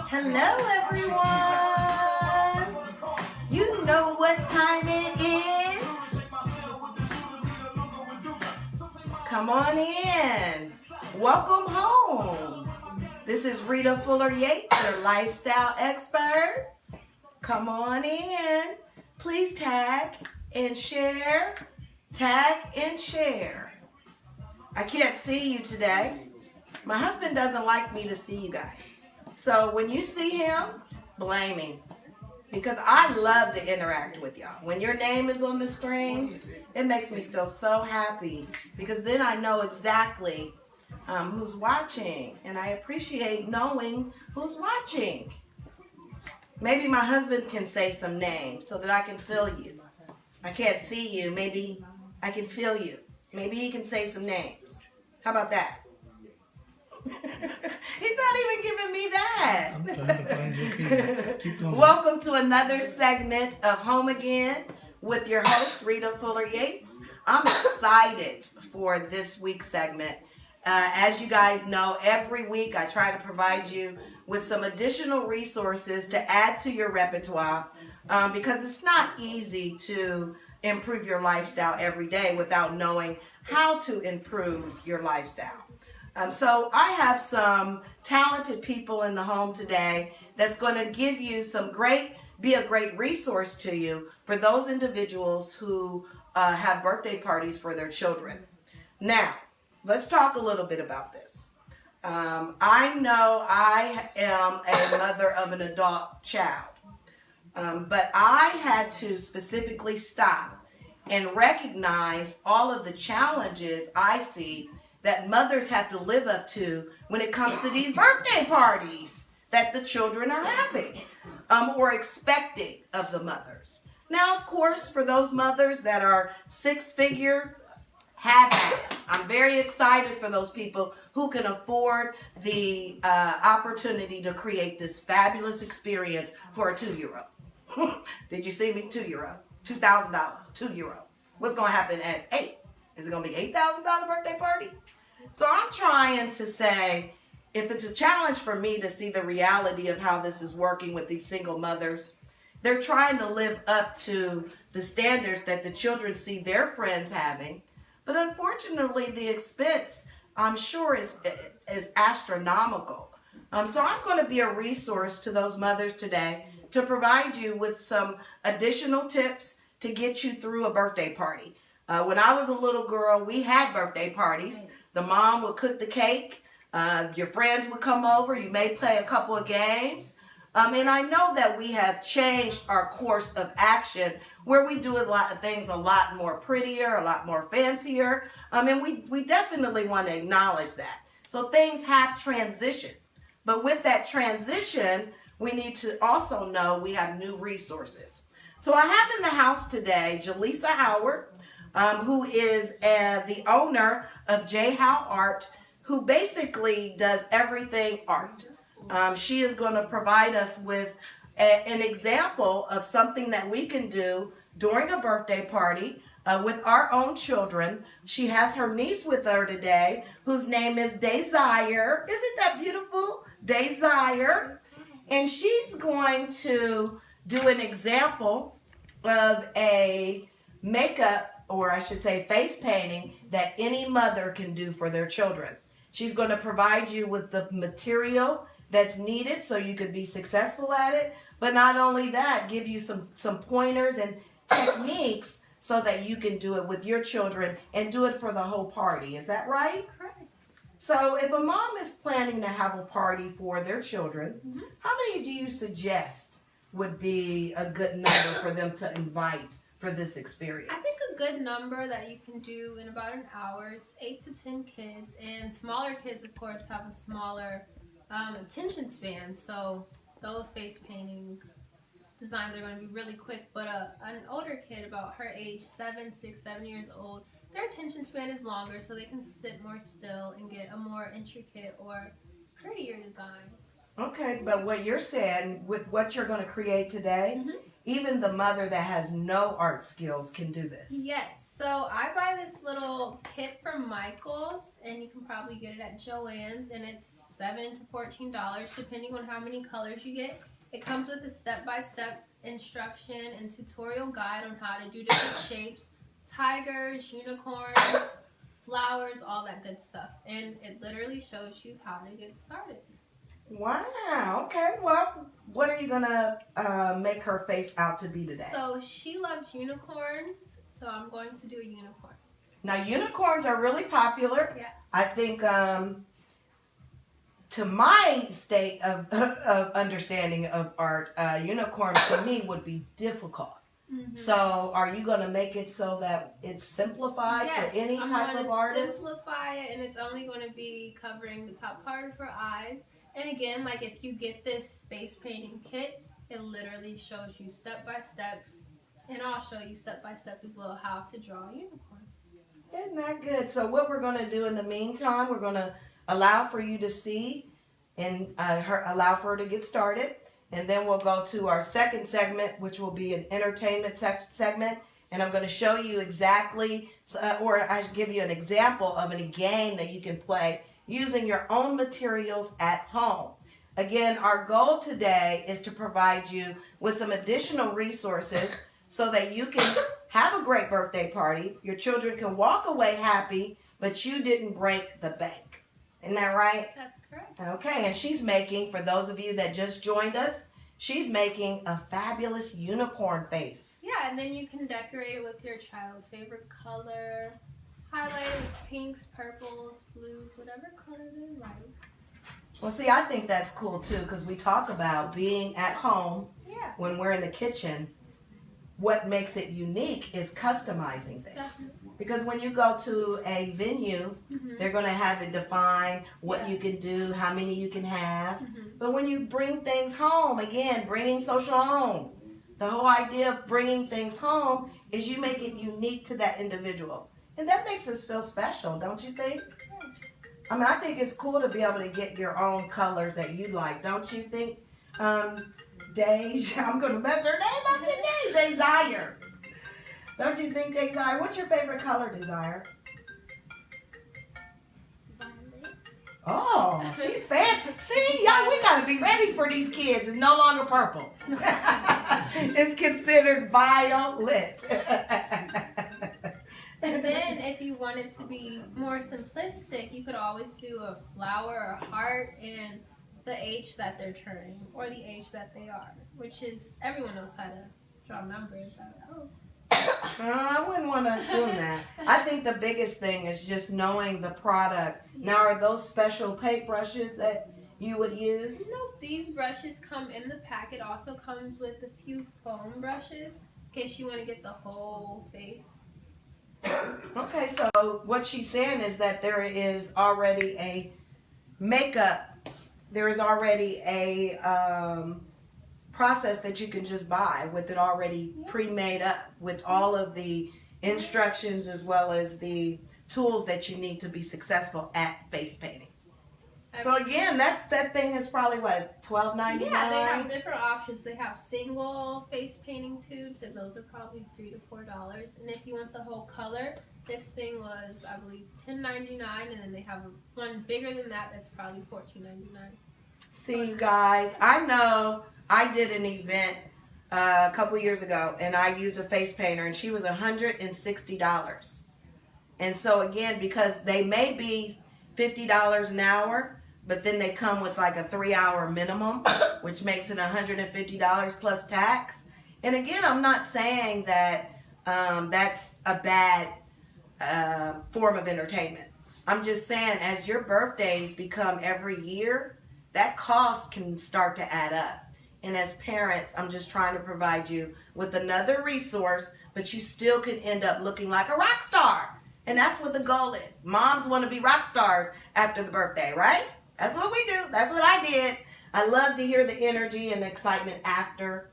Hello, everyone. You know what time it is. Come on in. Welcome home. This is Rita Fuller-Yates, your lifestyle expert. Come on in. Please tag and share. Tag and share. I can't see you today. My husband doesn't like me to see you guys. So when you see him, blame him. Because I love to interact with y'all. When your name is on the screens, it makes me feel so happy. Because then I know exactly who's watching. And I appreciate knowing who's watching. Maybe my husband can say some names so that I can feel you. I can't see you. Maybe I can feel you. Maybe he can say some names. How about that? He's not even giving me that. I'm trying to find your feet. Keep going. Welcome to another segment of Home Again with your host, Rita Fuller-Yates. I'm excited for this week's segment. As you guys know, every week I try to provide you with some additional resources to add to your repertoire because it's not easy to improve your lifestyle every day without knowing how to improve your lifestyle. So I have some talented people in the home today that's going to give you be a great resource to you for those individuals who have birthday parties for their children. Now, let's talk a little bit about this. I know I am a mother of an adult child, but I had to specifically stop and recognize all of the challenges I see that mothers have to live up to when it comes to these birthday parties that the children are having or expecting of the mothers. Now, of course, for those mothers that are six-figure, have it. I'm very excited for those people who can afford the opportunity to create this fabulous experience for a 2-year-old. Did you see me? 2-year-old. $2,000. 2-year-old. What's going to happen at 8? Is it going to be $8,000 birthday party? So I'm trying to say, if it's a challenge for me to see the reality of how this is working with these single mothers, they're trying to live up to the standards that the children see their friends having. But unfortunately, the expense, I'm sure, is astronomical. So I'm going to be a resource to those mothers today to provide you with some additional tips to get you through a birthday party. When I was a little girl, we had birthday parties. The mom would cook the cake. Your friends would come over. You may play a couple of games. And I know that we have changed our course of action where we do a lot of things a lot more prettier, a lot more fancier. And we definitely want to acknowledge that. So things have transitioned. But with that transition, we need to also know we have new resources. So I have in the house today Jaleesa Howard, who is the owner of J How Art, who basically does everything art. She is going to provide us with an example of something that we can do during a birthday party with our own children. She has her niece with her today, whose name is Desire. Isn't that beautiful? Desire. And she's going to do an example of a makeup, or I should say face painting, that any mother can do for their children. She's going to provide you with the material that's needed so you could be successful at it. But not only that, give you some pointers and techniques so that you can do it with your children and do it for the whole party. Is that right? Correct. So if a mom is planning to have a party for their children, how many do you suggest would be a good number for them to invite for this experience? I think a good number that you can do in about an hour is 8 to 10 kids, and smaller kids, of course, have a smaller attention span, so those face painting designs are going to be really quick. But an older kid, about her age, 7 years old, their attention span is longer, so they can sit more still and get a more intricate or prettier design. Okay, but what you're saying with what you're going to create today, even the mother that has no art skills can do this. Yes, so I buy this little kit from Michael's, and you can probably get it at Joann's, and it's $7 to $14 depending on how many colors you get. It comes with a step-by-step instruction and tutorial guide on how to do different shapes, tigers, unicorns, flowers, all that good stuff, and it literally shows you how to get started. Wow. Okay. Well, what are you gonna make her face out to be today? So she loves unicorns, so I'm going to do a unicorn. Now, unicorns are really popular. Yeah. I think, to my state of understanding of art, unicorns to me would be difficult. Mm-hmm. So, are you gonna make it so that it's simplified for any type of artist? I'm going to simplify it, and it's only going to be covering the top part of her eyes. And again, like if you get this face painting kit, it literally shows you step by step, and I'll show you step by step as well how to draw a unicorn. Isn't that good? So what we're going to do in the meantime, we're going to allow for you to see and allow for her to get started. And then we'll go to our second segment, which will be an entertainment segment. And I'm going to show you exactly, or I should give you an example of a game that you can play using your own materials at home. Again, our goal today is to provide you with some additional resources so that you can have a great birthday party. Your children can walk away happy, but you didn't break the bank. Isn't that right? That's correct. Okay, and she's making, for those of you that just joined us, she's making a fabulous unicorn face. Yeah, and then you can decorate it with your child's favorite color. Highlight it with pinks, purples, blues, whatever color they like. Well, see, I think that's cool too, because we talk about being at home when we're in the kitchen. What makes it unique is customizing things. Definitely. Because when you go to a venue, they're going to have it define what you can do, how many you can have. But when you bring things home, again, bringing social home, the whole idea of bringing things home is you make it unique to that individual. And that makes us feel special, don't you think? I mean, I think it's cool to be able to get your own colors that you like, don't you think? I'm going to mess her name up today, Desire. Don't you think, Desire? What's your favorite color, Desire? Violet. Oh, she's fancy. See, y'all, we got to be ready for these kids. It's no longer purple. It's considered violet. And then if you want it to be more simplistic, you could always do a flower or a heart and the age that they're turning or the age that they are, which is, everyone knows how to draw numbers. I wouldn't want to assume that. I think the biggest thing is just knowing the product. Now, are those special paint brushes that you would use? No, these brushes come in the pack. It also comes with a few foam brushes in case you want to get the whole face. Okay, so what she's saying is that there is already a makeup, there is already a process that you can just buy with it already pre-made up with all of the instructions as well as the tools that you need to be successful at face painting. So again, that thing is probably what, $12.99? Yeah, they have different options. They have single face painting tubes, and those are probably $3 to $4. And if you want the whole color, this thing was, I believe, $10.99, and then they have one bigger than that that's probably $14.99. See, you guys, I know I did an event a couple years ago, and I used a face painter, and she was $160. And so again, because they may be $50 an hour, but then they come with like a 3-hour minimum, which makes it $150 plus tax. And again, I'm not saying that that's a bad form of entertainment. I'm just saying as your birthdays become every year, that cost can start to add up. And as parents, I'm just trying to provide you with another resource, but you still can end up looking like a rock star. And that's what the goal is. Moms want to be rock stars after the birthday, right? That's what we do. That's what I did. I love to hear the energy and the excitement after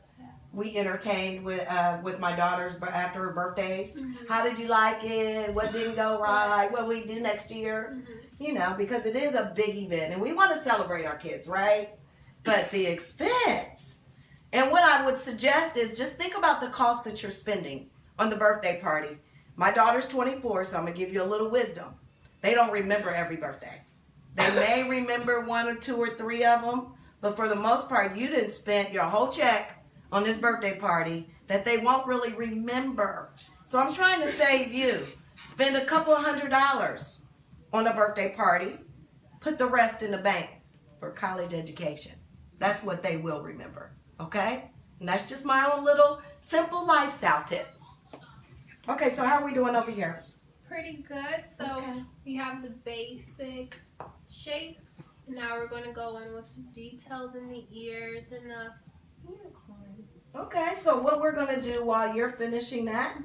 we entertained with my daughters after her birthdays. How did you like it? What didn't go right? What we do next year? You know, because it is a big event and we want to celebrate our kids, right? But the expense And what I would suggest is just think about the cost that you're spending on the birthday party. My daughter's 24, so I'm going to give you a little wisdom. They don't remember every birthday. They may remember 1 or 2 or 3 of them, but for the most part, you didn't spend your whole check on this birthday party that they won't really remember. So I'm trying to save you. Spend a couple of $100 on a birthday party. Put the rest in the bank for college education. That's what they will remember, okay? And that's just my own little simple lifestyle tip. Okay, so how are we doing over here? Pretty good. So Okay. we have the basic shape. Now we're going to go in with some details in the ears and the unicorn. Okay, so what we're going to do while you're finishing that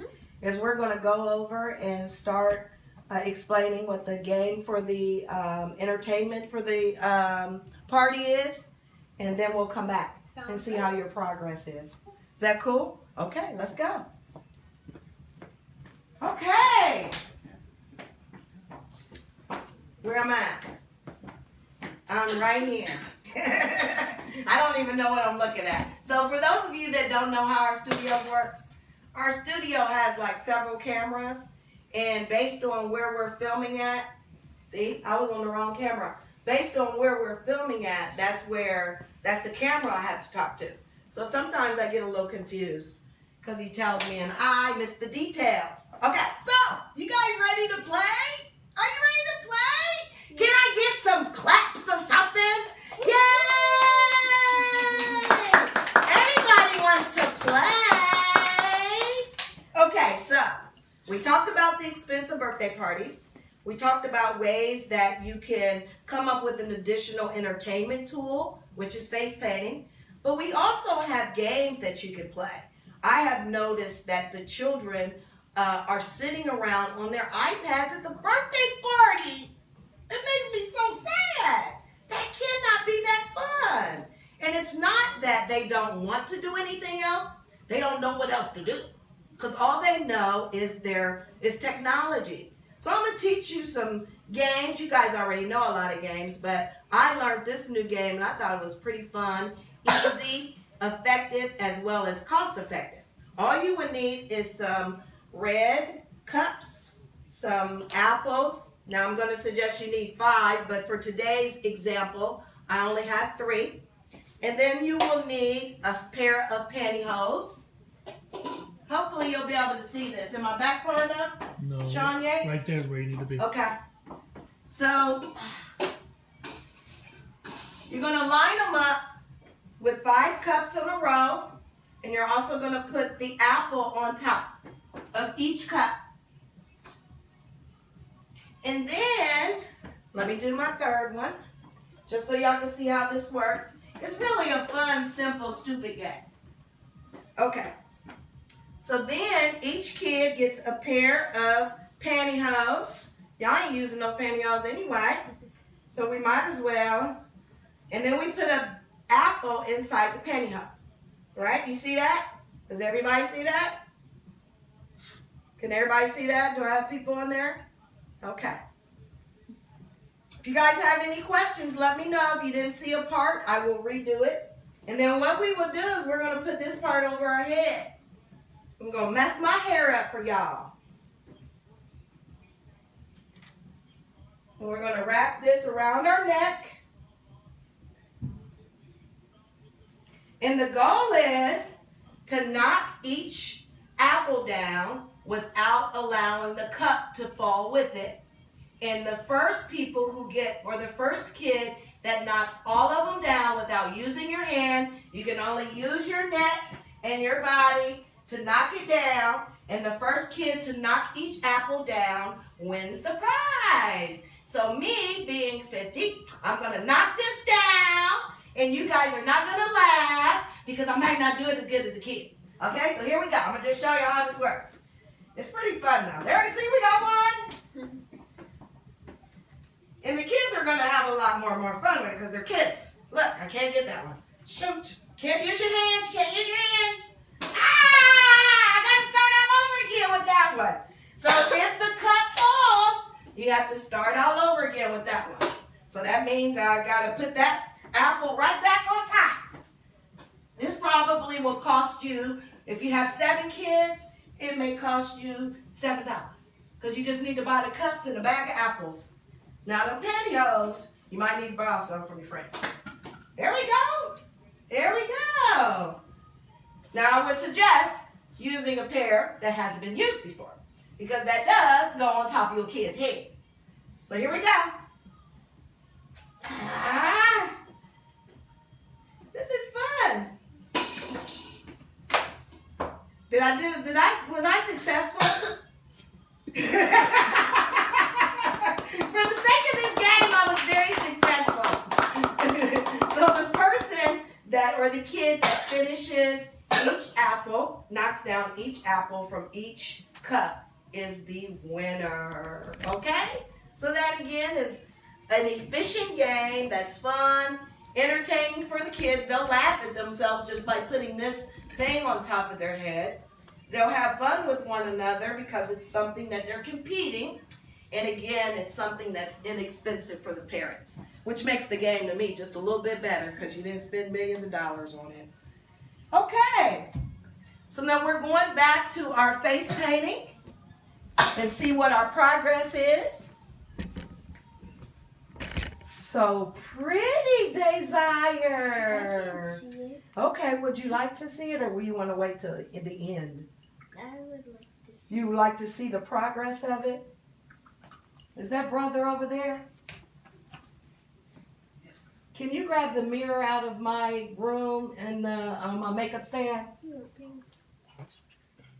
is we're going to go over and start explaining what the game for the entertainment for the party is, and then we'll come back and see how your progress is. Is that cool? Okay, let's go. Okay. Where am I? I'm right here. I don't even know what I'm looking at. So for those of you that don't know how our studio works, our studio has like several cameras, and based on where we're filming at, see, I was on the wrong camera. Based on where we're filming at, that's the camera I have to talk to. So sometimes I get a little confused because he tells me and I miss the details. Okay, so you guys ready to play? Are you ready to play? Can I get some claps or something? Yay! Everybody wants to play. Okay, so we talked about the expense of birthday parties. We talked about ways that you can come up with an additional entertainment tool, which is face painting. But we also have games that you can play. I have noticed that the children are sitting around on their iPads at the birthday party. It makes me so sad. That cannot be that fun. And it's not that they don't want to do anything else. They don't know what else to do. Because all they know is technology. So I'm going to teach you some games. You guys already know a lot of games, but I learned this new game and I thought it was pretty fun, easy, effective, as well as cost effective. All you would need is some red cups, some apples. Now I'm going to suggest you need 5, but for today's example, I only have 3. And then you will need a pair of pantyhose. Hopefully you'll be able to see this. Am I back far enough? No. Sean Yates? Right there is where you need to be. Okay. So you're going to line them up with 5 cups in a row, and you're also going to put the apple on top of each cup. And then, let me do my third one, just so y'all can see how this works. It's really a fun, simple, stupid game. Okay. So then each kid gets a pair of pantyhose. Y'all ain't using those pantyhose anyway, so we might as well. And then we put an apple inside the pantyhose. Right? You see that? Does everybody see that? Can everybody see that? Do I have people in there? Okay. If you guys have any questions, let me know. If you didn't see a part, I will redo it. And then what we will do is we're going to put this part over our head. I'm going to mess my hair up for y'all. And we're going to wrap this around our neck. And the goal is to knock each apple down without allowing the cup to fall with it. And the first people who get, or the first kid that knocks all of them down without using your hand, you can only use your neck and your body to knock it down. And the first kid to knock each apple down wins the prize. So me being 50, I'm going to knock this down. And you guys are not going to laugh because I might not do it as good as the kid. Okay, so here we go. I'm going to just show you how this works. It's pretty fun now. There, see, we got one. And the kids are going to have a lot more fun with it because they're kids. Look, I can't get that one. Shoot. Can't use your hands. You can't use your hands. I got to start all over again with that one. So if the cup falls, you have to start all over again with that one. So that means I got to put that apple right back on top. This probably will cost you, if you have 7 kids, it may cost you $7. Because you just need to buy the cups and a bag of apples. Now the pantyhose, you might need to borrow some from your friends. There we go. There we go. Now I would suggest using a pair that hasn't been used before, because that does go on top of your kid's head. So here we go. This is fun. Was I successful? For the sake of this game, I was very successful. So the person or the kid that finishes each apple, knocks down each apple from each cup, is the winner. Okay? So that again is an efficient game that's fun, entertaining for the kids. They'll laugh at themselves just by putting this thing on top of their head. They'll have fun with one another because it's something that they're competing. And again, it's something that's inexpensive for the parents, which makes the game to me just a little bit better because you didn't spend millions of dollars on it. Okay. So now we're going back to our face painting and see what our progress is. So pretty, Desire. I can't see it. Okay, would you like to see it, or will you want to wait till the end? I would like to see You would like to see the progress of it? Is that brother over there? Can you grab the mirror out of my room and my makeup stand? Things.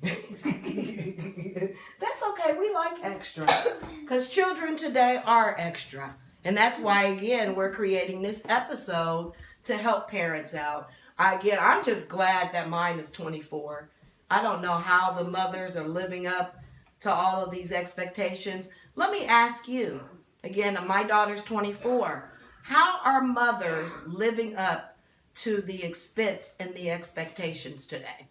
That's okay. We like extra. Because children today are extra. And that's why, again, we're creating this episode to help parents out. I'm just glad that mine is 24. I don't know how the mothers are living up to all of these expectations. Let me ask you, again, my daughter's 24. How are mothers living up to the expense and the expectations today?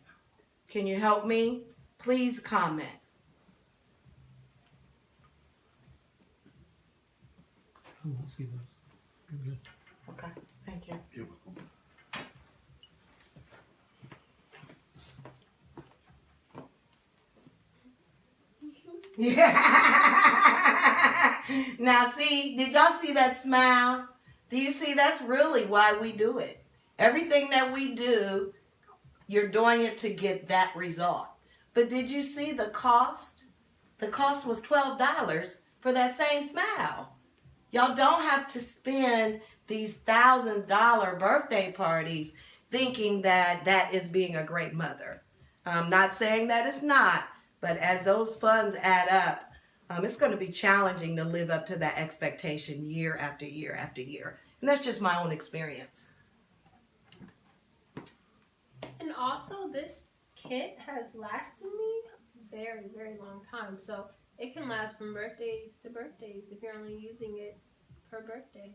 Can you help me? Please comment. I won't see those. You're good. Okay, thank you. You're Yeah. Now see, did y'all see that smile? Do you see that's really why we do it? Everything that we do, you're doing it to get that result. But did you see the cost? The cost was $12 for that same smile. Y'all don't have to spend these $1,000 birthday parties thinking that that is being a great mother. I'm not saying that it's not, but as those funds add up, it's going to be challenging to live up to that expectation year after year after year. And that's just my own experience. And also, this kit has lasted me a very, very long time. So it can last from birthdays to birthdays if you're only using it per birthday.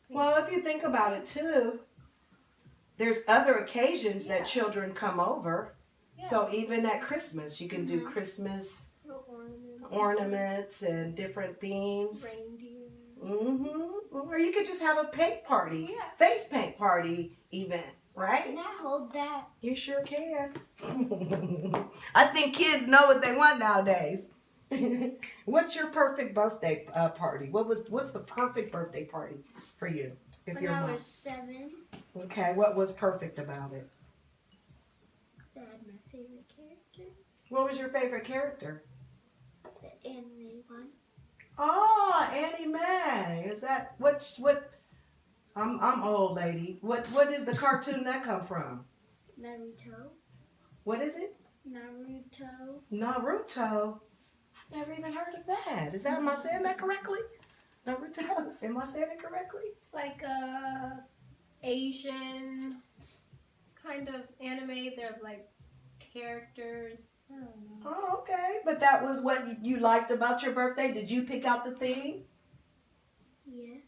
Well, if you think about it too, there's other occasions that children come over. Yeah. So even at Christmas, you can do Christmas ornaments and different themes. Reindeer. Or you could just have a paint party, face paint party event, right? Can I hold that? You sure can. I think kids know what they want nowadays. What's your perfect birthday party? What's the perfect birthday party for you? If When you're I mom? was 7, Okay, what was perfect about it? I had my favorite character, What was your favorite character? the anime one. Oh, Annie Mae. Is that what? I'm old, lady. What is the cartoon that come from? Naruto. What is it? Naruto. Naruto. I've never even heard of that. Am I saying that correctly? Naruto. Am I saying it correctly? It's like a Asian kind of anime. There's like characters. I don't know. Oh, okay. But that was what you liked about your birthday? Did you pick out the theme? Yes.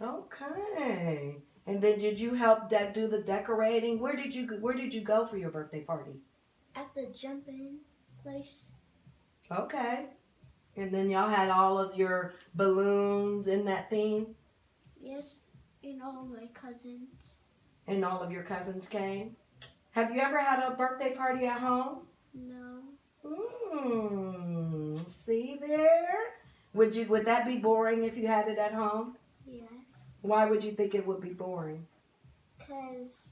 Okay. And then did you help do the decorating? Where did you go for your birthday party? At the jumping place. Okay. And then y'all had all of your balloons in that theme? Yes. And all my cousins. And all of your cousins came? Have you ever had a birthday party at home? No. See there? Would that be boring if you had it at home? Yes. Why would you think it would be boring? Because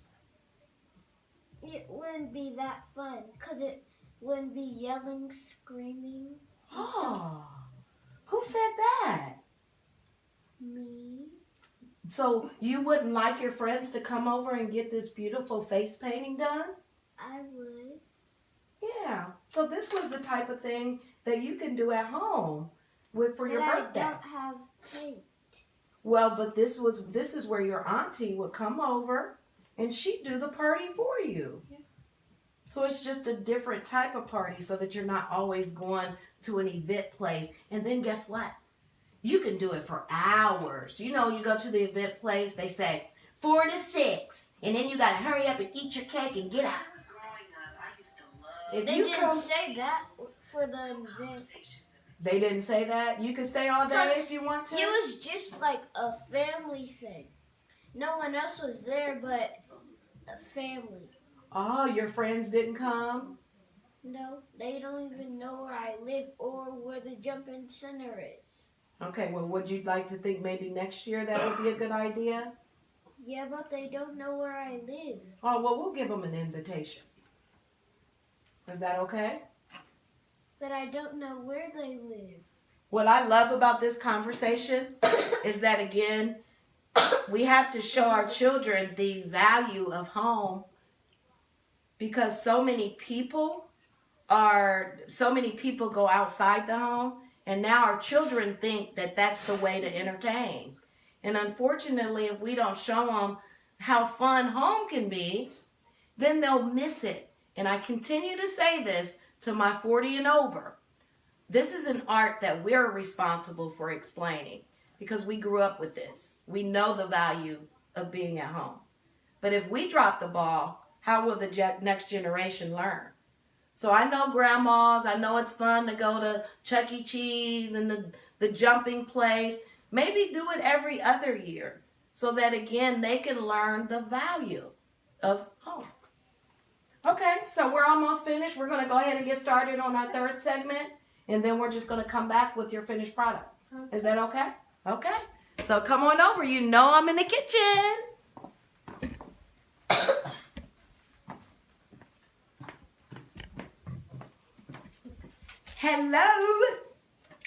it wouldn't be that fun. Because it wouldn't be yelling, screaming. And stuff. Oh, who said that? Me. So you wouldn't like your friends to come over and get this beautiful face painting done? I would. Yeah. So this was the type of thing that you can do at home for your But birthday. I don't have paint. Well, but this is where your auntie would come over and she'd do the party for you. Yeah. So it's just a different type of party so that you're not always going to an event place. And then guess what? You can do it for hours. You know, you go to the event place, they say 4 to 6. And then you got to hurry up and eat your cake and get out. If They you didn't come, say that for the event. they didn't say that. You can stay all day 'Cause if you want to. It was just like a family thing. No one else was there but a family. Oh, your friends didn't come? No, they don't even know where I live or where the jumping center is. Okay, well, would you like to think maybe next year that would be a good idea? Yeah, but they don't know where I live. Oh, well, we'll give them an invitation. Is that okay? But I don't know where they live. What I love about this conversation is that, again, we have to show our children the value of home because so many people go outside the home, and now our children think that that's the way to entertain. And unfortunately, if we don't show them how fun home can be, then they'll miss it. And I continue to say this to my 40 and over. This is an art that we're responsible for explaining because we grew up with this. We know the value of being at home. But if we drop the ball, how will the next generation learn? So I know grandmas, I know it's fun to go to Chuck E. Cheese and the jumping place. Maybe do it every other year so that, again, they can learn the value of home. Okay, so we're almost finished. We're going to go ahead and get started on our third segment, and then we're just going to come back with your finished product. Is that okay? Okay. So come on over. You know I'm in the kitchen. Hello.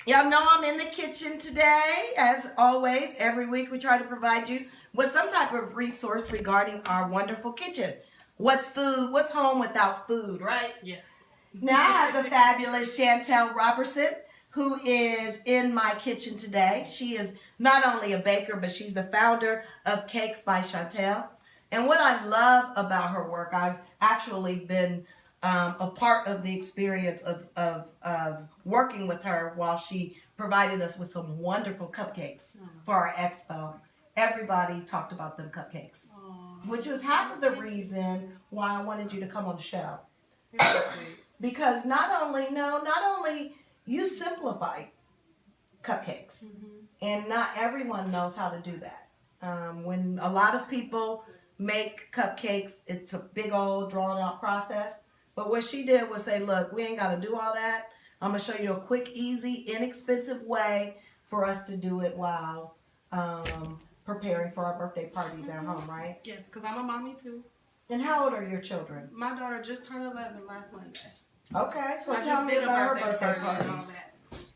Y'all know I'm in the kitchen today. As always, every week we try to provide you with some type of resource regarding our wonderful kitchen. What's food? What's home without food, right? Yes. Now I have the fabulous Chantel Robertson, who is in my kitchen today. She is not only a baker, but she's the founder of Cakes by Chantel. And what I love about her work, I've actually been a part of the experience of working with her while she provided us with some wonderful cupcakes for our expo. Everybody talked about them cupcakes, which was half of the reason why I wanted you to come on the show. Because not only you simplify cupcakes, and not everyone knows how to do that. When a lot of people make cupcakes, it's a big old drawn out process. But what she did was say, look, we ain't got to do all that. I'm going to show you a quick, easy, inexpensive way for us to do it while preparing for our birthday parties at home, right? Yes, because I'm a mommy too. And how old are your children? My daughter just turned 11 last Monday. Okay, so I tell just me did a about her birthday birthday party and all parties.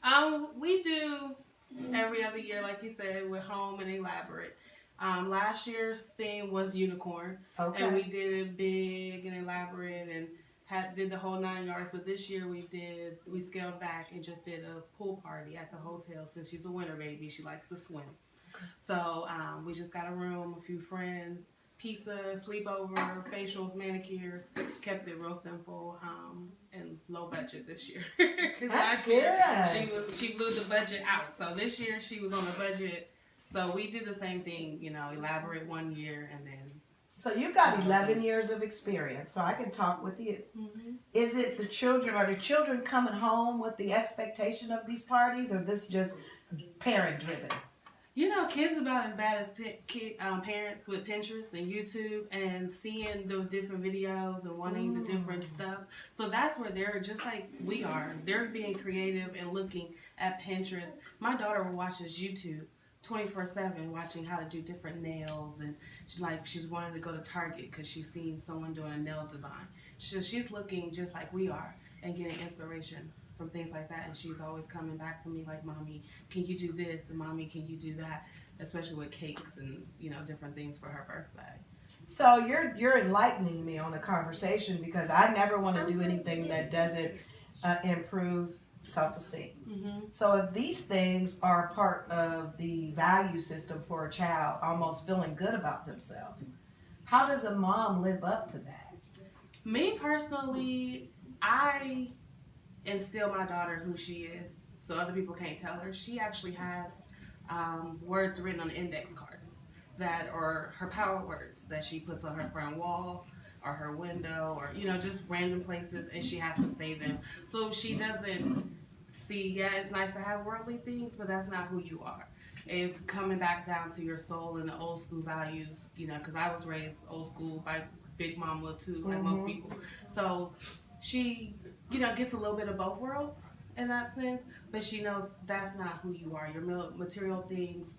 that. We do every other year, like you said, with home and elaborate. Last year's theme was unicorn, Okay. and we did it big and elaborate and did the whole 9 yards. But this year we scaled back and just did a pool party at the hotel. Since she's a winter baby, she likes to swim. So we just got a room, a few friends, pizza, sleepover, facials, manicures. Kept it real simple and low budget this year. Because last year she blew the budget out. So this year she was on a budget. So we did the same thing, elaborate 1 year and then. So you've got 11 years of experience, so I can talk with you. Mm-hmm. Is it are the children coming home with the expectation of these parties, or this just parent driven? You know, kids about as bad as parents with Pinterest and YouTube and seeing the different videos and wanting the different stuff. So that's where they're just like we are. They're being creative and looking at Pinterest. My daughter watches YouTube 24/7, watching how to do different nails, and she's wanting to go to Target because she's seen someone doing a nail design. So she's looking just like we are and getting inspiration from things like that, and she's always coming back to me like, Mommy, can you do this? And Mommy, can you do that? Especially with cakes and, you know, different things for her birthday. So you're enlightening me on the conversation, because I never want to do anything that doesn't improve self-esteem. Mm-hmm. So if these things are part of the value system for a child, almost feeling good about themselves, how does a mom live up to that? Me personally, I instill my daughter who she is, so other people can't tell her. She actually has words written on index cards that are her power words that she puts on her front wall or her window, or, you know, just random places, and she has to say them. So she doesn't see, yeah, it's nice to have worldly things, but that's not who you are. It's coming back down to your soul and the old school values, you know, because I was raised old school by Big Mama too, like most people. So she, you know, gets a little bit of both worlds in that sense, but she knows that's not who you are. Your material things,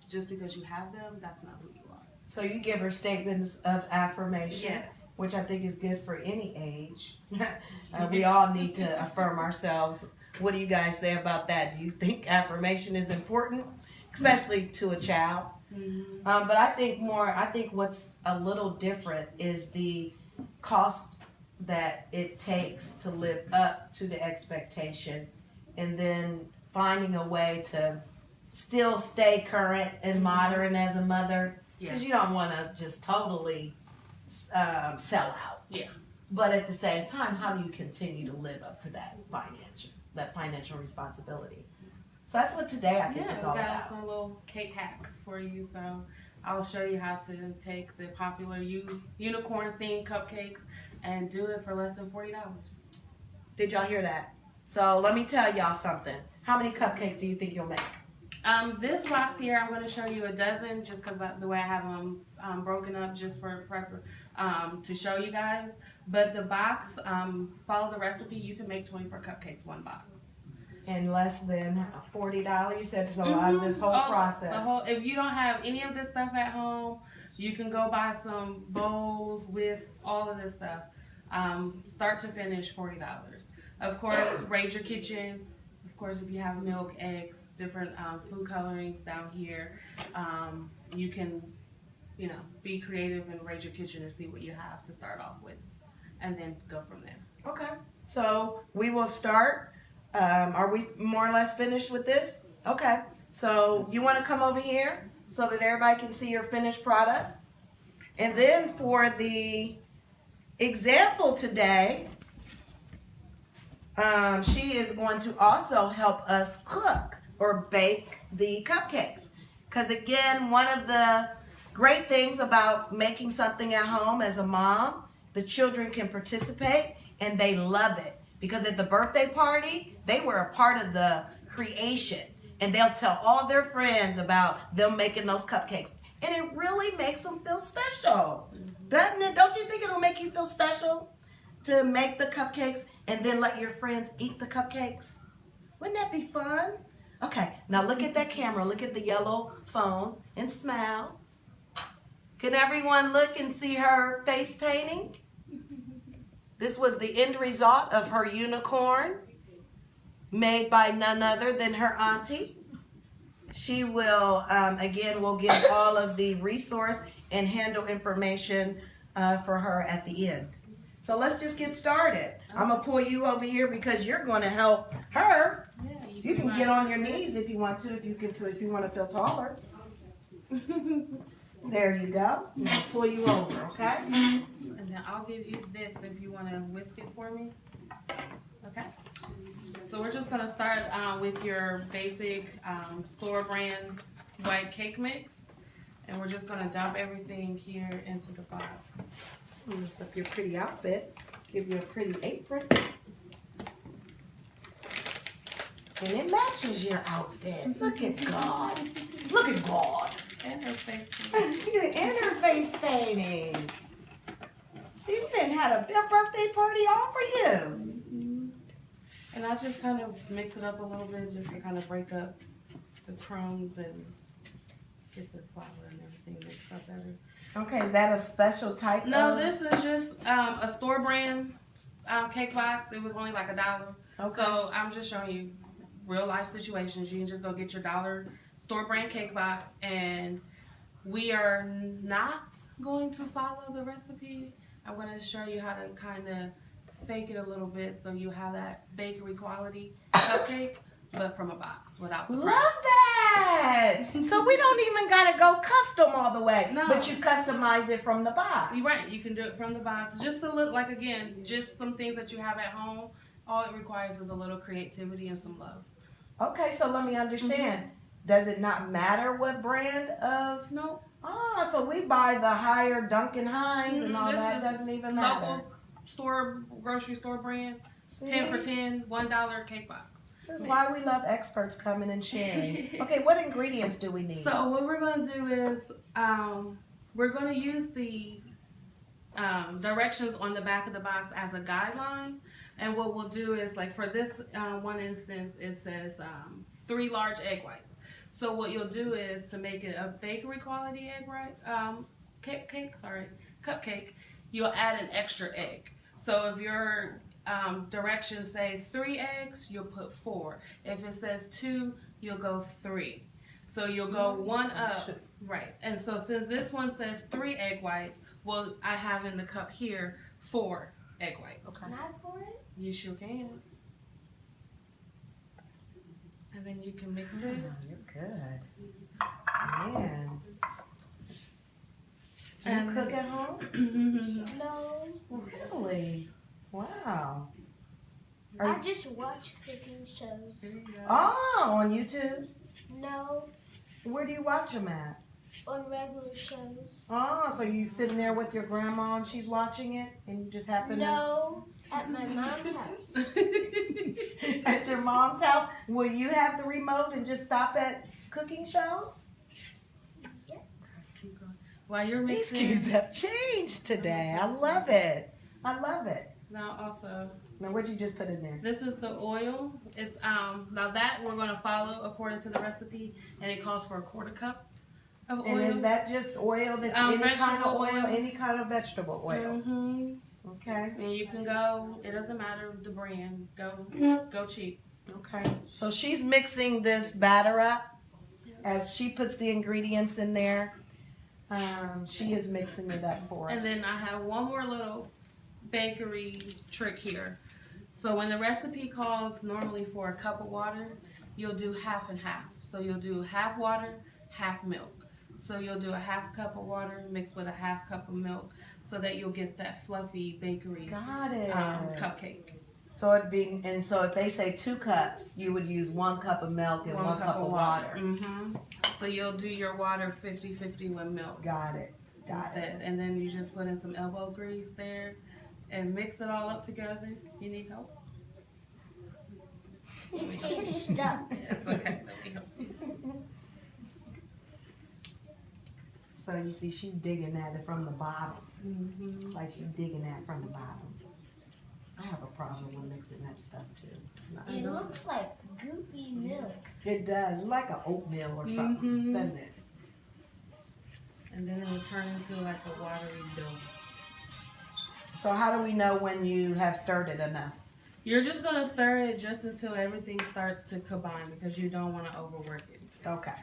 just because you have them, that's not who you are. So you give her statements of affirmation, Yes. which I think is good for any age. We all need to affirm ourselves. What do you guys say about that? Do you think affirmation is important, especially to a child? Mm-hmm. But I think what's a little different is the cost that it takes to live up to the expectation, and then finding a way to still stay current and modern as a mother, because you don't want to just totally sell out. Yeah. But at the same time, how do you continue to live up to that financial responsibility? So that's what today I think is all we got about. some little cake hacks for you. So I'll show you how to take the popular unicorn themed cupcakes and do it for less than $40. Did y'all hear that? So let me tell y'all something. How many cupcakes do you think you'll make? This box here, I'm going to show you a dozen, just because the way I have them broken up, just for to show you guys. But the box, follow the recipe. You can make 24 cupcakes one box. In less than $40. You said there's a lot of this whole process. If you don't have any of this stuff at home, you can go buy some bowls, whisks, all of this stuff. Start to finish, $40. Of course, raise your kitchen. Of course, if you have milk, eggs, different food colorings down here, you can, you know, be creative and raise your kitchen and see what you have to start off with, and then go from there. Okay. So we will start. Are we more or less finished with this? Okay. So you want to come over here so that everybody can see your finished product? And then for the example today, she is going to also help us cook or bake the cupcakes. Because again, one of the great things about making something at home as a mom, the children can participate and they love it. Because at the birthday party, they were a part of the creation. And they'll tell all their friends about them making those cupcakes. And it really makes them feel special. Doesn't it? Don't you think it'll make you feel special to make the cupcakes and then let your friends eat the cupcakes? Wouldn't that be fun? Okay, now look at that camera. Look at the yellow phone and smile. Can everyone look and see her face painting? This was the end result of her unicorn, made by none other than her auntie. She will, again, will give all of the resource and handle information for her at the end. So let's just get started. I'm going to pull you over here because you're going to help her. Yeah, You can get on your knees if you want to, if you want to feel taller. There you go. I'll pull you over, okay? And then I'll give you this if you want to whisk it for me. Okay. So we're just going to start with your basic store brand white cake mix. And we're just going to dump everything here into the box. Mess up your pretty outfit. Give you a pretty apron. And it matches your outfit. Look at God. Look at God. And her face painting. And her face painting. See, we didn't have a birthday party all for you. And I just kind of mix it up a little bit just to kind of break up the crumbs and get the flour and everything mixed up better. Okay, is that a special type No, of? this is just a store brand cake box. It was only like $1. Okay. So I'm just showing you real life situations. You can just go get your $1 store brand cake box, and we are not going to follow the recipe. I'm going to show you how to kind of fake it a little bit so you have that bakery quality cupcake, but from a box without the Love crust. that. So we don't even gotta go custom all the way. No. But you customize it from the box. You're right. You can do it from the box. Just a little, like again, just some things that you have at home. All it requires is a little creativity and some love. Okay, so let me understand. Does it not matter what brand of? Nope. Ah, so we buy the higher Duncan Hines and all This that. is Doesn't even matter. Local store, grocery store brand. See? 10 for $10, $1 cake box. This is why we love experts coming and sharing. Okay, what ingredients do we need? So what we're going to do is we're going to use the directions on the back of the box as a guideline. And what we'll do is, like for this one instance, it says 3 large egg whites. So what you'll do is, to make it a bakery quality egg white cupcake, you'll add an extra egg. So if your directions say 3 eggs, you'll put 4. If it says 2, you'll go 3. So you'll go 1 up, right? And so since this one says 3 egg whites, well, I have in the cup here 4 egg whites. Okay. Can I pour it? You sure can. And then you can mix Oh, it. you're good. Man. Do you And- cook at home? No. Really? Wow. I just watch cooking shows. There you go. Oh, on YouTube? No, Where do you watch them at? on regular shows. Oh, so you sitting there with your grandma and she's watching it and you just happen No, at my mom's house. to at your mom's house? Will you have the remote and just stop at cooking shows? Keep going. While you're These mixing, kids have changed today. I love it. I love it. now also, Now what'd you just put in there? this is the oil. It's now that we're gonna follow according to the recipe, and it calls for a 1/4 cup of oil. And is that just oil that's any kind of vegetable oil? oil. Any kind of vegetable oil? Mhm. Okay. And you can go. It doesn't matter the brand. Go cheap. Okay. So she's mixing this batter up as she puts the ingredients in there. She is mixing it up for us. And then I have one more little bakery trick here. So when the recipe calls normally for a cup of water, you'll do half and half. So you'll do half water, half milk. So you'll do a 1/2 cup of water mixed with a 1/2 cup of milk, so that you'll get that fluffy bakery Got it. cupcake. So so if they say 2 cups, you would use 1 cup of milk and 1 cup of water. Mm-hmm. So you'll do your water 50-50 with milk Got it. Got instead. it. And then you just put in some elbow grease there and mix it all up together. You need help? It's getting stuck. It's okay. Let me help. So you see, she's digging at it from the bottom. Mm-hmm. It's like she's digging at it from the bottom. I have a problem with mixing that stuff too. It looks like goopy milk. It does. It's like an oatmeal or something, Mhm. doesn't it? And then it will turn into like a watery dough. So how do we know when you have stirred it enough? You're just gonna stir it just until everything starts to combine, because you don't want to overwork it. Okay.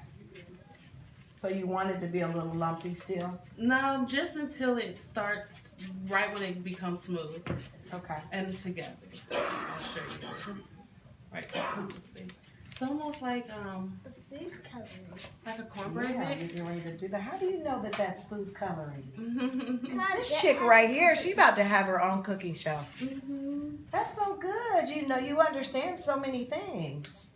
So you want it to be a little lumpy still? No, just until it starts, right when it becomes smooth Okay. and together. I'll show you. Right there. Let's see. It's almost like The food coloring. a cornbread Yeah, mix. you're ready to do that. How do you know that that's food coloring? Mhm. This chick right here, she about to have her own cooking show. Mhm. That's so good. You know, you understand so many things.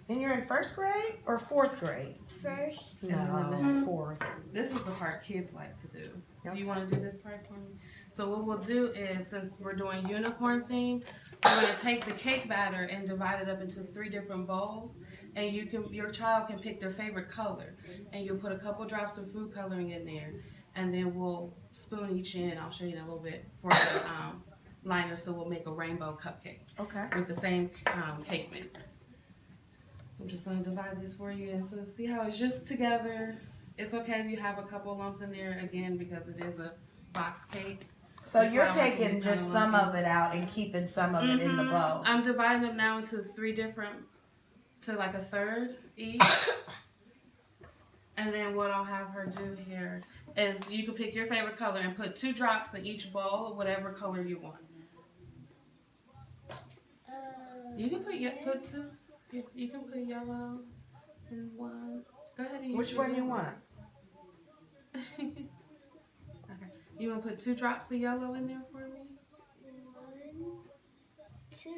And you're in 1st grade or 4th grade? First, No, 4th. This is the part kids like to do. Do you want to do this part for me? So what we'll do is, since we're doing unicorn theme, You're going to take the cake batter and divide it up into 3 different bowls, and your child can pick their favorite color, and you'll put a couple drops of food coloring in there, and then we'll spoon each in. I'll show you in a little bit for the liner, so we'll make a rainbow cupcake with the same cake mix. So I'm just going to divide this for you, and so see how it's just together. It's okay if you have a couple lumps in there, again, because it is a box cake. So you're taking just some of it out and keeping some of it in the bowl. I'm dividing them now into 3 different, to like a third each. And then what I'll have her do here is you can pick your favorite color and put 2 drops in each bowl of whatever color you want. You can put 2. You can put yellow in 1. Go ahead and use Which one you want? Okay. You want to put 2 drops of yellow in there for me? 1, 2.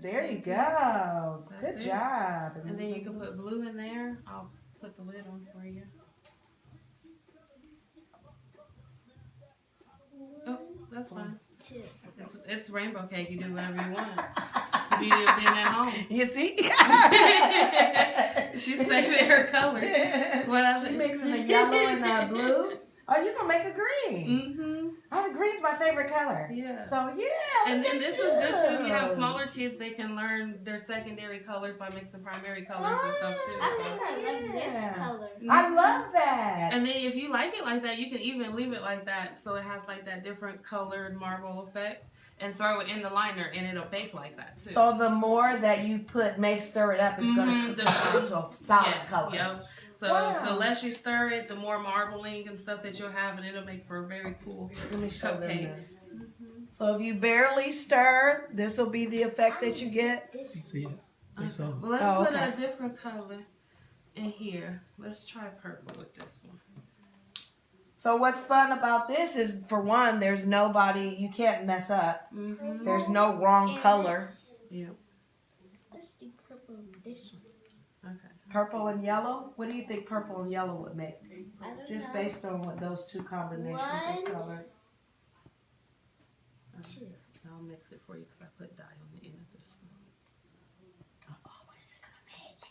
There you go. That's Good it. job. And then you can put blue in there. I'll put the lid on for you. Oh, that's fine. 2. It's rainbow cake. You do whatever you want. It's the beauty of being at home. You see? She's saving her colors. What else? She mixing the yellow and the blue. Oh, you're going to make a green. Mm-hmm. Oh, the green's my favorite color. Yeah. So, yeah. And look at this is good too. If you have you. smaller kids, they can learn their secondary colors by mixing primary colors and stuff too. I think I like this Yeah. color. I love that. And then if you like it like that, you can even leave it like that, so it has like that different colored marble effect, and throw it in the liner, and it'll bake like that too. So the more that you stir it up, it's going to cook down to a solid color. Yep. So Wow. the less you stir it, the more marbling and stuff that you'll have, and it'll make for a very cool Let me show them cupcake. this. So if you barely stir, this will be the effect that you get. You This see it? There's some. Well, let's Oh, put okay. a different color in here. Let's try purple with this one. So what's fun about this is, for one, there's nobody, you can't mess up. Mm-hmm. There's no wrong and color. this. Yeah. Let's do purple and this one. Okay. Purple and yellow? What do you think purple and yellow would make? I don't Just know. based on what those 2 combinations One. of color. 2. I'll mix it for you because I put dye on the end of this one. Oh, what is it going to make?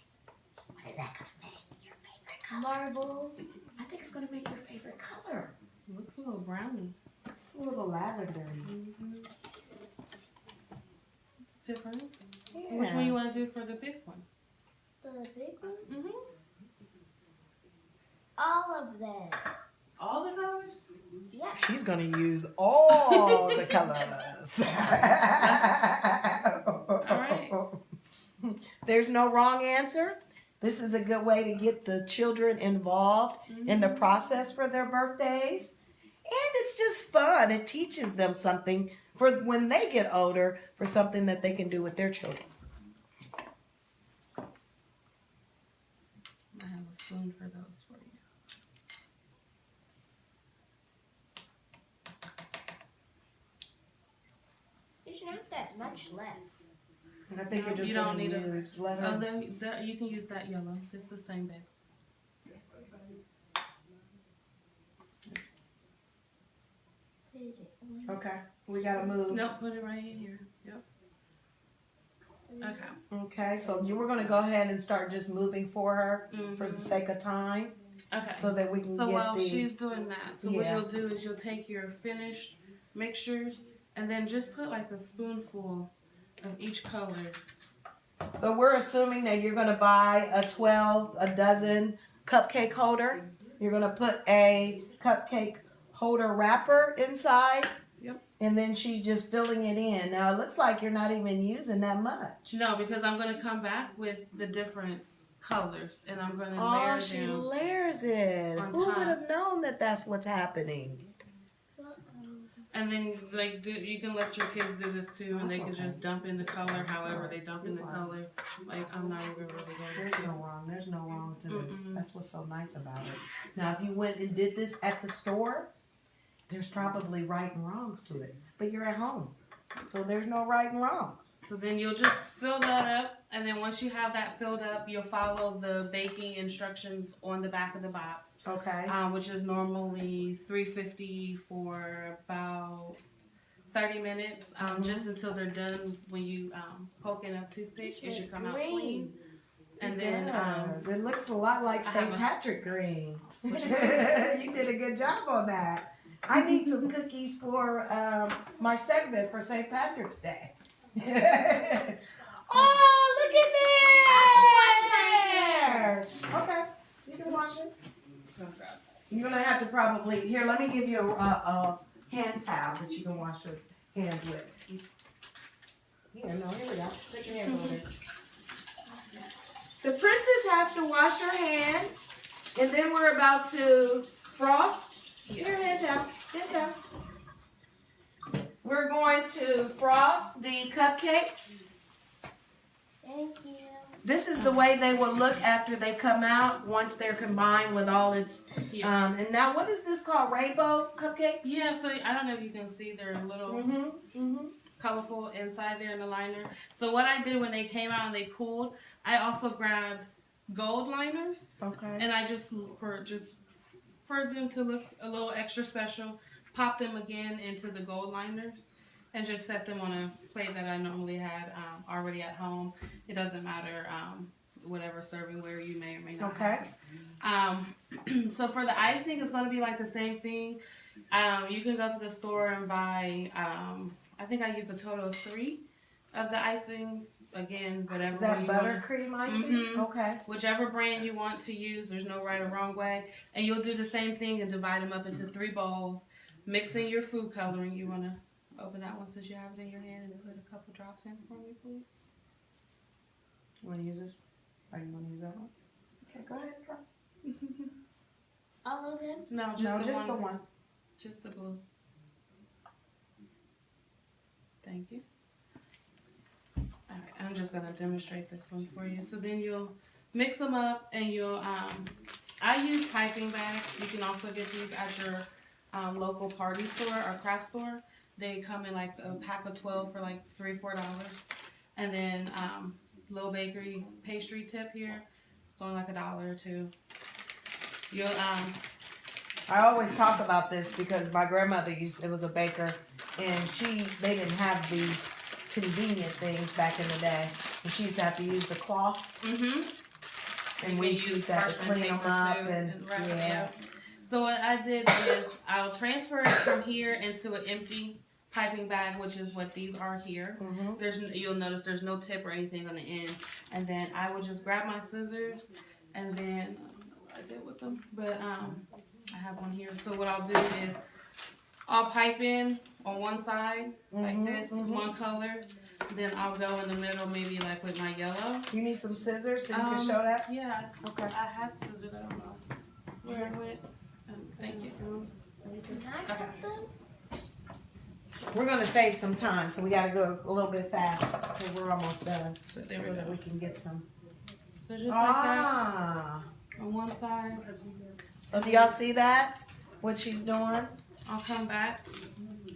What is that going to make? Your favorite color? Marble. I think it's going to make your favorite color. It looks a little browny. It's a little lavender. Mm-hmm. It's different. Yeah. Which one you want to do for the big one? The big one. Mm-hmm. All of them. All the colors? Yeah. She's going to use all the colors. All right. There's no wrong answer. This is a good way to get the children involved in the process for their birthdays. And it's just fun. It teaches them something for when they get older, for something that they can do with their children. I have a spoon for those for you. There's not that much left. And I think No, you're just you don't going to need use. Let Oh, her. then you can use that yellow. It's the same bag. Okay. We got to move. Nope, put it right in here. Yep. Okay. Okay. So you were going to go ahead and start just moving for her for the Mhm. sake of time, Okay. so that we can So get while the. she's doing that, so what Yeah. you'll do is you'll take your finished mixtures and then just put like a spoonful of each color. So we're assuming that you're going to buy a dozen cupcake holder. You're going to put a cupcake holder wrapper inside. Yep. And then she's just filling it in. Now it looks like you're not even using that much. No, because I'm going to come back with the different colors and I'm going to Oh, layer she them. layers it. on Who top. would have known that that's what's happening? And then like you can let your kids do this too, and they can just dump in the color however they dump in the color. Like I'm not even really going There's to. no wrong. There's no wrong to this. Mm-mm. That's what's so nice about it. Now, if you went and did this at the store, there's probably right and wrongs to it. But you're at home, so there's no right and wrong. So then you'll just fill that up, and then once you have that filled up, you'll follow the baking instructions on the back of the box, Okay. which is normally $3.50 for about 30 minutes, just until they're done. When you poke in a toothpick, it should come out clean. And then it looks a lot like St. Patrick green. You did a good job on that. I need some cookies for my segment for St. Patrick's Day. Oh, look at this! Okay, you can wash it. You're gonna have to probably here. Let me give you a hand towel that you can wash your hands with. Here we go. Put your hands over there. The princess has to wash her hands, and then we're about to frost. Here, hand towel. We're going to frost the cupcakes. Thank you. This is the way they will look after they come out once they're combined with all its. And now, what is this called? Rainbow cupcakes? Yeah. So I don't know if you can see they're a little colorful inside there in the liner. So what I did when they came out and they cooled, I also grabbed gold liners. Okay. And I just for them to look a little extra special, pop them again into the gold liners. And just set them on a plate that I normally had already at home. It doesn't matter whatever servingware you may or may not have. So for the icing, it's going to be like the same thing. You can go to the store and buy, I think I used a total of 3 of the icings. Again, whatever. Is that buttercream icing? Okay. Whichever brand you want to use, there's no right or wrong way. And you'll do the same thing and divide them up into 3 bowls. Mix in your food coloring. You want to open that one since you have it in your hand and put a couple drops in for me, please. You want to use this? Or you want to use that one? Okay, go ahead. Try. All of them? No, just the one. Just the blue. Thank you. Alright, I'm just going to demonstrate this one for you. So then you'll mix them up and you'll, I use piping bags. You can also get these at your local party store or craft store. They come in like a pack of 12 for like $3-4. And then little bakery pastry tip here. It's only like $1 or $2. You'll I always talk about this because my grandmother it was a baker, and they didn't have these convenient things back in the day. And she used to have to use the cloths. And we used to have to clean them up and wrap it up. So what I did is I'll transfer it from here into an empty piping bag, which is what these are here. You'll notice there's no tip or anything on the end. And then I would just grab my scissors, and then I don't know what I did with them, but I have one here. So what I'll do is I'll pipe in on one side like this, one color. Then I'll go in the middle, maybe like with my yellow. You need some scissors so you can show that? Yeah. Okay. I have scissors. I don't know where I went. Thank you. Can I cut them? We're going to save some time, so we got to go a little bit fast because we're almost done So there so we that go. we can get some. So just like that on one side. So do y'all see that? What she's doing? I'll come back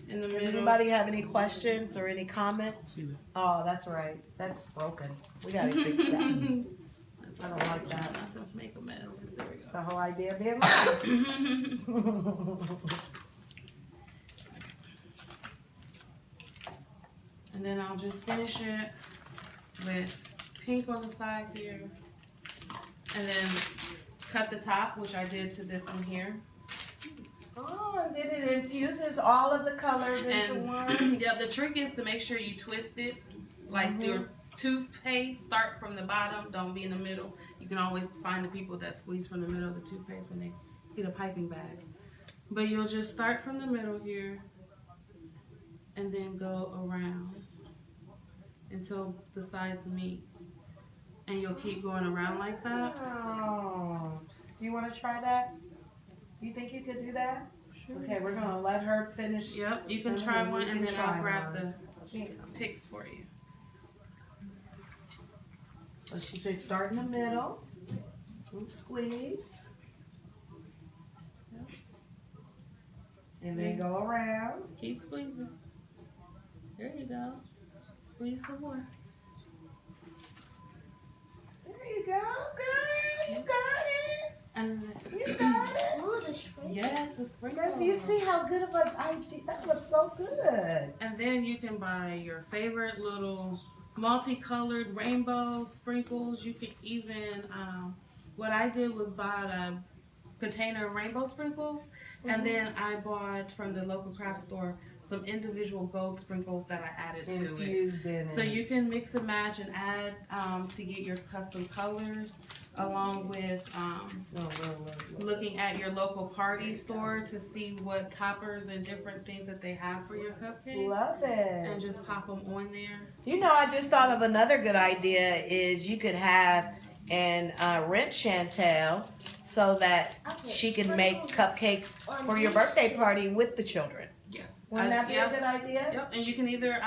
in the Does middle. anybody have any questions or any comments? Oh, that's right. That's broken. We got to fix that. I don't like that. Not to make a mess. There we It's go. the whole idea of being live. And then I'll just finish it with pink on the side here. And then cut the top, which I did to this one here. Oh, and then it infuses all of the colors into one. Yeah, the trick is to make sure you twist it like your toothpaste. Start from the bottom, don't be in the middle. You can always find the people that squeeze from the middle of the toothpaste when they get a piping bag. But you'll just start from the middle here and then go around until the sides meet. And you'll keep going around like that. Oh, do you want to try that? You think you could do that? Sure. Okay, we're going to let her finish. Yep, you can Okay, try you one can and then try I'll grab one. the picks for you. So she said start in the middle and squeeze. Yep. And then go around. Keep squeezing. There you go. Squeeze some more. There you go, girl. You got it. And You got it. Ooh, the spray. yes, Yes, the sprinkles. You see how good of an idea? That was so good. And then you can buy your favorite little multicolored rainbow sprinkles. You can even, what I did was buy a container of rainbow sprinkles, and then I bought from the local craft store some individual gold sprinkles that I added to it. Infused in So it. you can mix and match and add to get your custom colors, along with looking at your local party store to see what toppers and different things that they have for your cupcakes. Love And it. just pop them on there. You know, I just thought of another good idea is you could have and rent Chantel so that she can make cupcakes for your birthday party with the children. Yes. Wouldn't that be a good idea? Yep. And you can either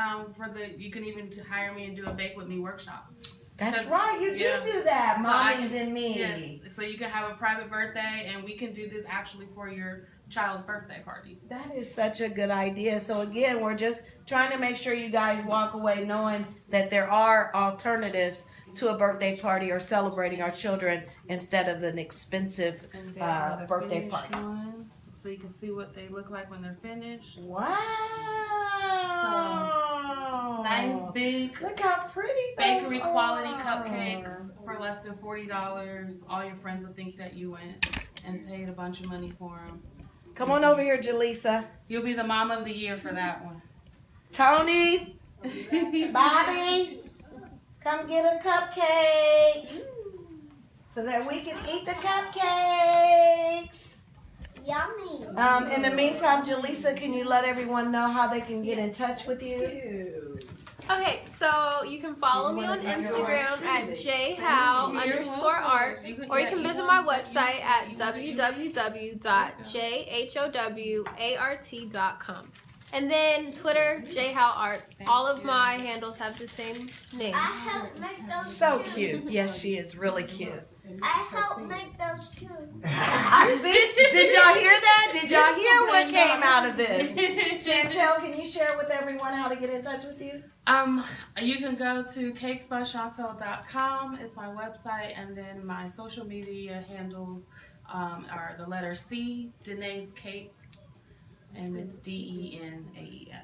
you can even hire me and do a bake with me workshop. That's 'Cause- right, you yeah. do that, So I- mommies and me. Yes. So you can have a private birthday, and we can do this actually for your child's birthday party. That is such a good idea. So again, we're just trying to make sure you guys walk away knowing that there are alternatives to a birthday party or celebrating our children instead of an expensive And they are the birthday finished party. ones, so you can see what they look like when they're finished. Wow. Nice big Look how pretty those bakery quality are. cupcakes for less than $40. All your friends will think that you went and paid a bunch of money for them. Come on over here, Jaleesa. You'll be the mom of the year for that one. Tony, Bobby, come get a cupcake so that we can eat the cupcakes. Yummy. In the meantime, Jaleesa, can you let everyone know how they can get in touch with you? Okay, so you can follow me on Instagram at jhow_art, or you can visit my website at www.jhowart.com. And then Twitter, jhowart. All of my handles have the same name. I helped make those So too. cute. Yes, she is really cute. I helped make those too. I see. Did y'all hear that? Did y'all hear what came out of this? Chantel, can you share with everyone how to get in touch with you? You can go to cakesbychantel.com. It's my website, and then my social media handles are the letter C, Denae's Cakes, and it's DENAES.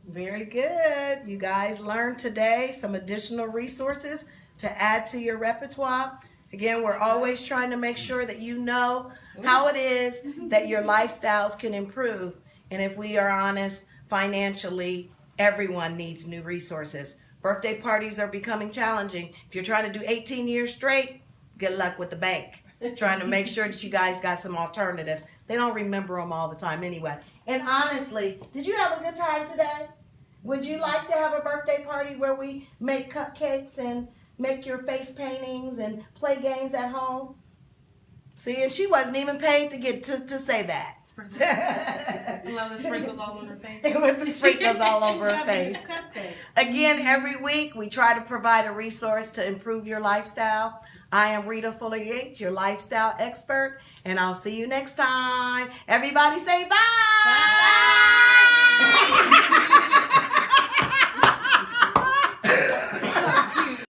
Very good. You guys learned today some additional resources to add to your repertoire. Again, we're always trying to make sure that you know how it is that your lifestyles can improve. And if we are honest, financially, everyone needs new resources. Birthday parties are becoming challenging. If you're trying to do 18 years straight, good luck with the bank. Trying to make sure that you guys got some alternatives. They don't remember them all the time anyway. And honestly, did you have a good time today? Would you like to have a birthday party where we make cupcakes and make your face paintings and play games at home? See, and she wasn't even paid to get to say that. Love the sprinkles all on her face. With the sprinkles all over her face. Cupcake. Again, every week we try to provide a resource to improve your lifestyle. I am Rita Fuller-Yates, your lifestyle expert, and I'll see you next time. Everybody say bye. Bye.